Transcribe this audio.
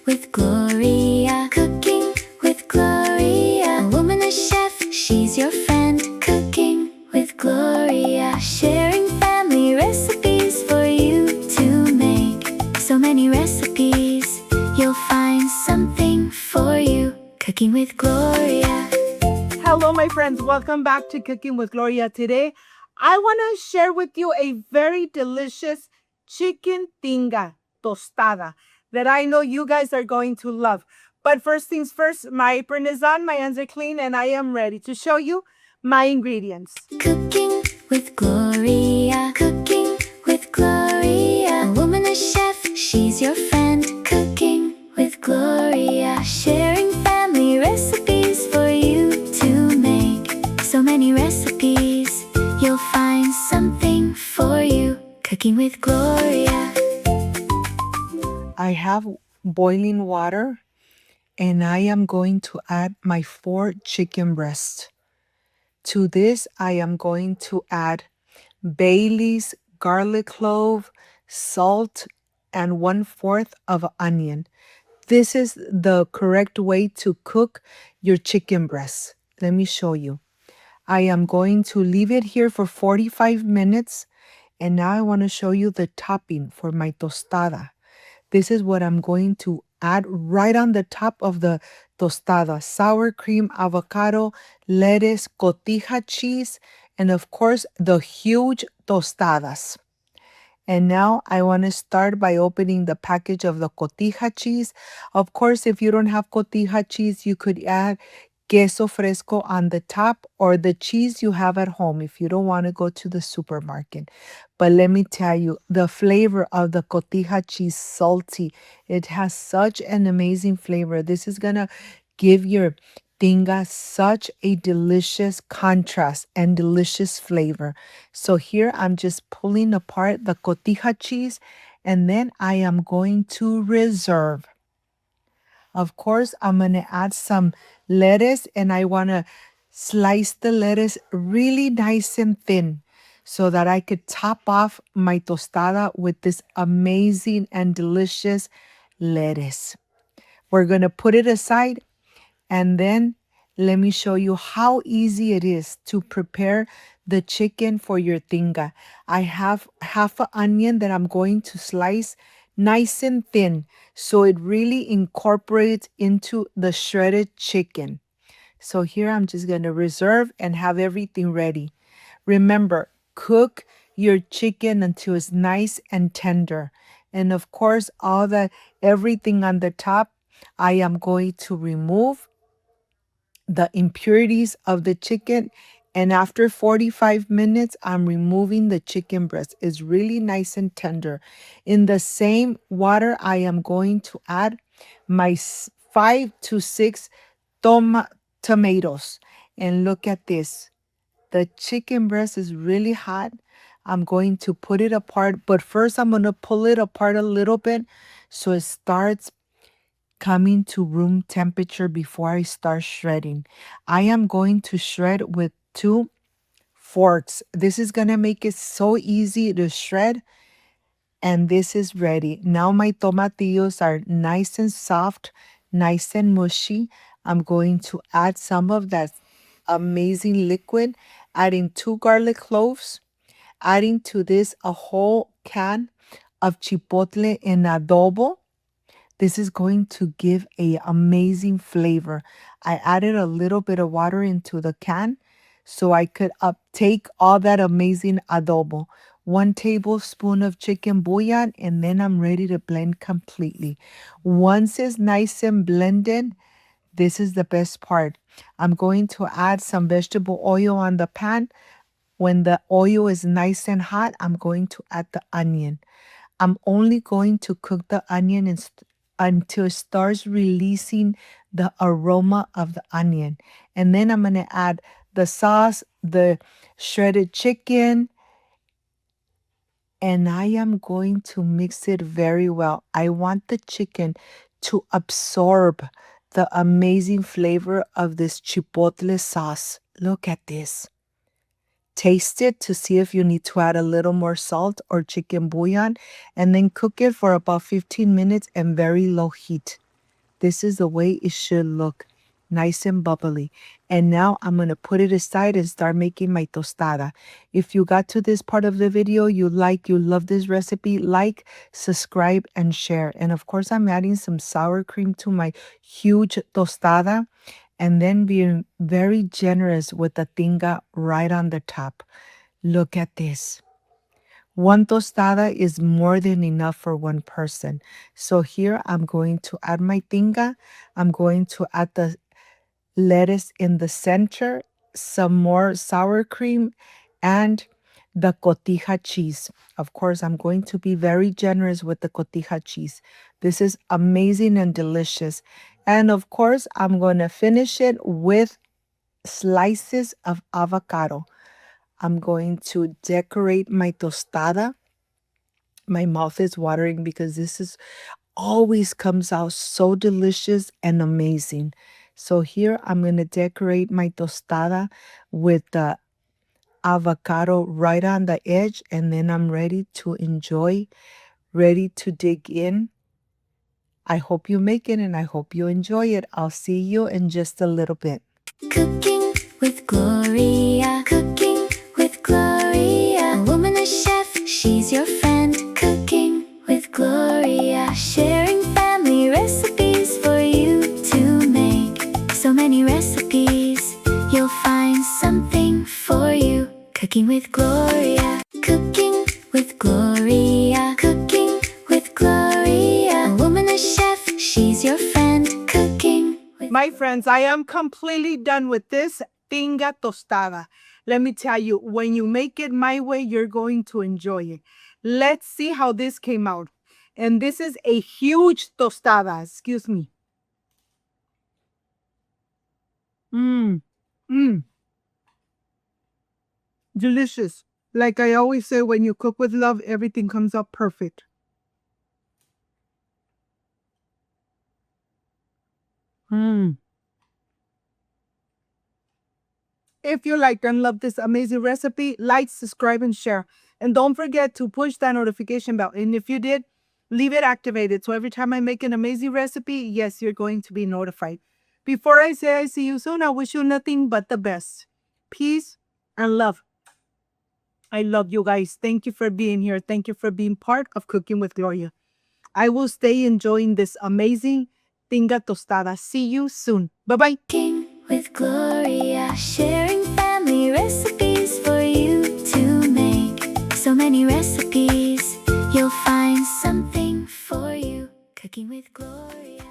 with Gloria. Cooking with Gloria. A woman, a chef, she's your friend. Cooking with Gloria. Sharing family recipes for you to make. So many recipes, you'll find something for you. Cooking with Gloria. Hello, my friends. Welcome back to Cooking with Gloria. Today, I want to share with you a very delicious chicken tinga tostada that I know you guys are going to love. But first things first, my apron is on, my hands are clean, and I am ready to show you my ingredients. Cooking with Gloria. Cooking with Gloria. A woman, a chef, she's your friend. Cooking with Gloria. Sharing family recipes for you to make. So many recipes, you'll find something for you. Cooking with Gloria. I have boiling water, and I am going to add my 4 chicken breasts. To this, I am going to add Bailey's garlic clove, salt, and 1/4 of an onion. This is the correct way to cook your chicken breasts. Let me show you. I am going to leave it here for 45 minutes, and now I want to show you the topping for my tostada. This is what I'm going to add right on the top of the tostada: sour cream, avocado, lettuce, cotija cheese, and of course the huge tostadas. And now I want to start by opening the package of the cotija cheese. Of course, if you don't have cotija cheese, you could add queso fresco on the top or the cheese you have at home if you don't want to go to the supermarket. But let me tell you, the flavor of the cotija cheese, salty, it has such an amazing flavor. This is going to give your tinga such a delicious contrast and delicious flavor. So here I'm just pulling apart the cotija cheese, and then I am going to reserve. Of course, I'm going to add some lettuce, and I want to slice the lettuce really nice and thin so that I could top off my tostada with this amazing and delicious lettuce. We're going to put it aside, and then let me show you how easy it is to prepare the chicken for your tinga. I have half an onion that I'm going to slice nice and thin so it really incorporates into the shredded chicken. So here I'm just going to reserve and have everything ready. Remember, cook your chicken until it's nice and tender. And of course, everything on the top, I am going to remove the impurities of the chicken, and after 45 minutes I'm removing the chicken breast. It's really nice and tender. In the same water, I am going to add my 5 to 6 tomatoes, and look at this. The chicken breast is really hot. I'm going to put it apart, but first I'm going to pull it apart a little bit so it starts coming to room temperature before I start shredding. I am going to shred with 2 forks. This is going to make it so easy to shred. And this is ready. Now my tomatillos are nice and soft, nice and mushy. I'm going to add some of that amazing liquid, adding 2 garlic cloves, adding to this a whole can of chipotle in adobo. This is going to give an amazing flavor. I added a little bit of water into the can so I could uptake all that amazing adobo. 1 tablespoon of chicken bouillon, and then I'm ready to blend completely. Once it's nice and blended, this is the best part. I'm going to add some vegetable oil on the pan. When the oil is nice and hot, I'm going to add the onion. I'm only going to cook the onion until it starts releasing the aroma of the onion. And then I'm going to add the sauce, the shredded chicken, and I am going to mix it very well. I want the chicken to absorb the amazing flavor of this chipotle sauce. Look at this. Taste it to see if you need to add a little more salt or chicken bouillon, and then cook it for about 15 minutes in very low heat. This is the way it should look, nice and bubbly. And now I'm going to put it aside and start making my tostada. If you got to this part of the video, you love this recipe, like, subscribe, and share. And of course, I'm adding some sour cream to my huge tostada and then being very generous with the tinga right on the top. Look at this. One tostada is more than enough for one person. So here I'm going to add my tinga. I'm going to add the lettuce in the center, some more sour cream, and the cotija cheese. Of course, I'm going to be very generous with the cotija cheese. This is amazing and delicious. And of course, I'm going to finish it with slices of avocado. I'm going to decorate my tostada. My mouth is watering because this is always comes out so delicious and amazing. So here I'm going to decorate my tostada with the avocado right on the edge, and then I'm ready to enjoy, ready to dig in. I hope you make it and I hope you enjoy it. I'll see you in just a little bit. Cooking with Gloria. Cooking with Gloria. A woman, a chef, she's your friend. Cooking with Gloria. Sharing family recipes for you to make. So many recipes, you'll find something for you. Cooking with Gloria. Cooking with Gloria. Cooking with Gloria. A woman, a chef, she's your friend. Cooking with My friends, I am completely done with this tinga tostada. Let me tell you, when you make it my way, you're going to enjoy it. Let's see how this came out. And this is a huge tostada, excuse me. Mmm, mmm, delicious. Like I always say, when you cook with love, everything comes out perfect. Mmm. If you like and love this amazing recipe, like, subscribe, and share. And don't forget to push that notification bell. And if you did, leave it activated. So every time I make an amazing recipe, yes, you're going to be notified. Before I say I see you soon, I wish you nothing but the best. Peace and love. I love you guys. Thank you for being here. Thank you for being part of Cooking with Gloria. I will stay enjoying this amazing tinga tostada. See you soon. Bye-bye. Cooking with Gloria. Sharing family recipes for you to make. So many recipes, you'll find something for you. Cooking with Gloria.